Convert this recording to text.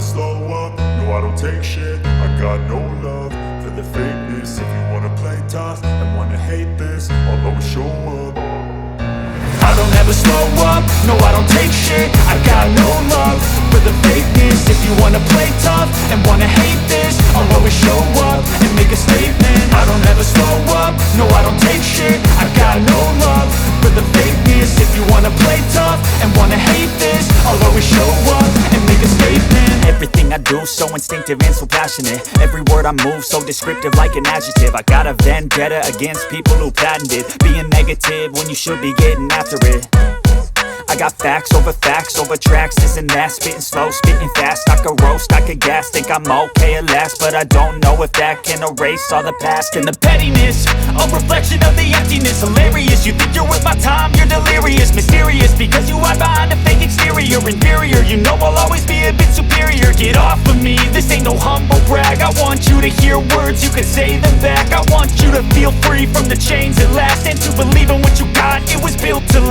slow up, no I don't take shit. I got no love for the fakeness. If you wanna play tough and wanna hate this, I'll always show up. I don't ever slow up, no I don't take shit. I got no love for the fakeness. If you wanna play tough and wanna hate this, I'll always show up and make a statement. I don't ever slow up, no I don't take shit. I got no love for the fakeness. If you wanna play tough and wanna hate this, I'll always show up and make a statement. Everything I do so instinctive and so passionate. Every word I move so descriptive like an adjective. I got a vendetta against people who patented being negative when you should be getting after it. I got facts over tracks, this and that. Spitting slow, spitting fast, I could roast, I could gas. Think I'm okay at last, but I don't know if that can erase all the past. And the pettiness, a reflection of the emptiness. Hilarious, you think you're worth my time, you're delirious. Mysterious, because you hide behind a fake exterior. Inferior, you know I'll always be a bit superior. Get off of me, this ain't no humble brag. I want you to hear words, you can say them back. I want you to feel free from the chains at last, and to believe in what you got, it was built to